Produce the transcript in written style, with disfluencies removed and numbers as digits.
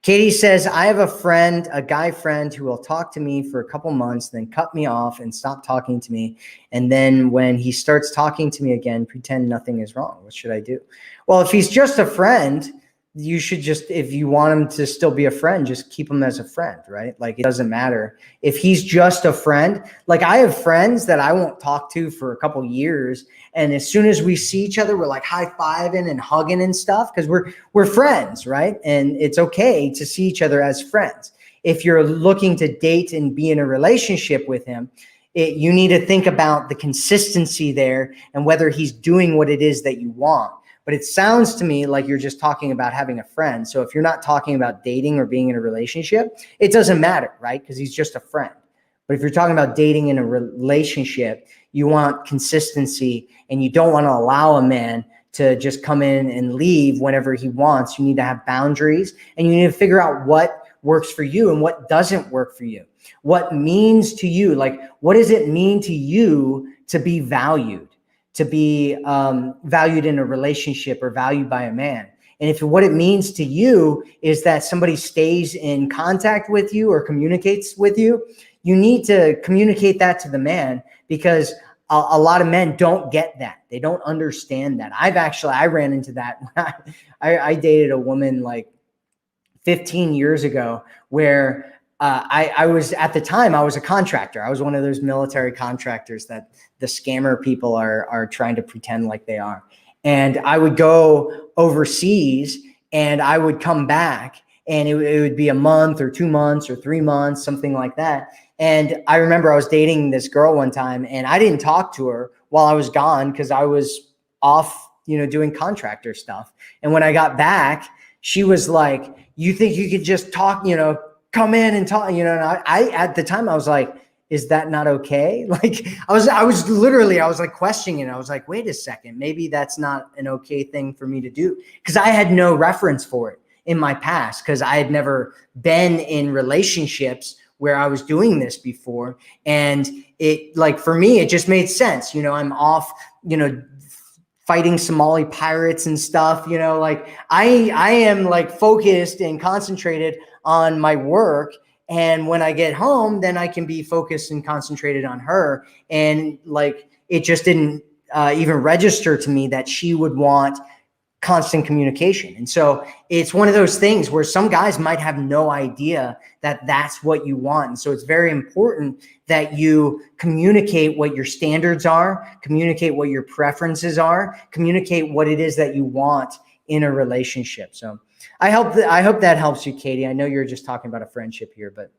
Katie says, I have a friend, a guy friend who will talk to me for a couple months, then cut me off and stop talking to me. And then when he starts talking to me again, pretend nothing is wrong. What should I do? Well, if he's just a friend, you should just, if you want him to still be a friend, just keep him as a friend, right? Like, it doesn't matter. If he's just a friend, like I have friends that I won't talk to for a couple years. And as soon as we see each other, we're like high-fiving and hugging and stuff because we're friends, right? And it's okay to see each other as friends. If you're looking to date and be in a relationship with him, you need to think about the consistency there and whether he's doing what it is that you want. But it sounds to me like you're just talking about having a friend. So if you're not talking about dating or being in a relationship, it doesn't matter, right? Because he's just a friend. But if you're talking about dating in a relationship, you want consistency and you don't want to allow a man to just come in and leave whenever he wants. You need to have boundaries and you need to figure out what works for you and what doesn't work for you. What means to you, like what does it mean to you to be valued? To be valued in a relationship or valued by a man. And if what it means to you is that somebody stays in contact with you or communicates with you, you need to communicate that to the man because a lot of men don't get that. They don't understand that. I ran into that. I dated a woman like 15 years ago where I was, at the time, I was a contractor. I was one of those military contractors that the scammer people are trying to pretend like they are. And I would go overseas and I would come back and it would be a month or 2 months or 3 months, something like that. And I remember I was dating this girl one time and I didn't talk to her while I was gone because I was off, doing contractor stuff. And when I got back, she was like, you think you could just talk, come in and talk, and I at the time I was like, is that not okay? Like I was literally like questioning it. I was like, wait a second, maybe that's not an okay thing for me to do. Cause I had no reference for it in my past. Cause I had never been in relationships where I was doing this before. And it, like, for me, it just made sense. I'm off, fighting Somali pirates and stuff, like I am like focused and concentrated on my work. And when I get home, then I can be focused and concentrated on her. And like, it just didn't even register to me that she would want constant communication. And so it's one of those things where some guys might have no idea that that's what you want. And so it's very important that you communicate what your standards are, communicate what your preferences are, communicate what it is that you want in a relationship. So I hope that helps you, Katie. I know you're just talking about a friendship here, but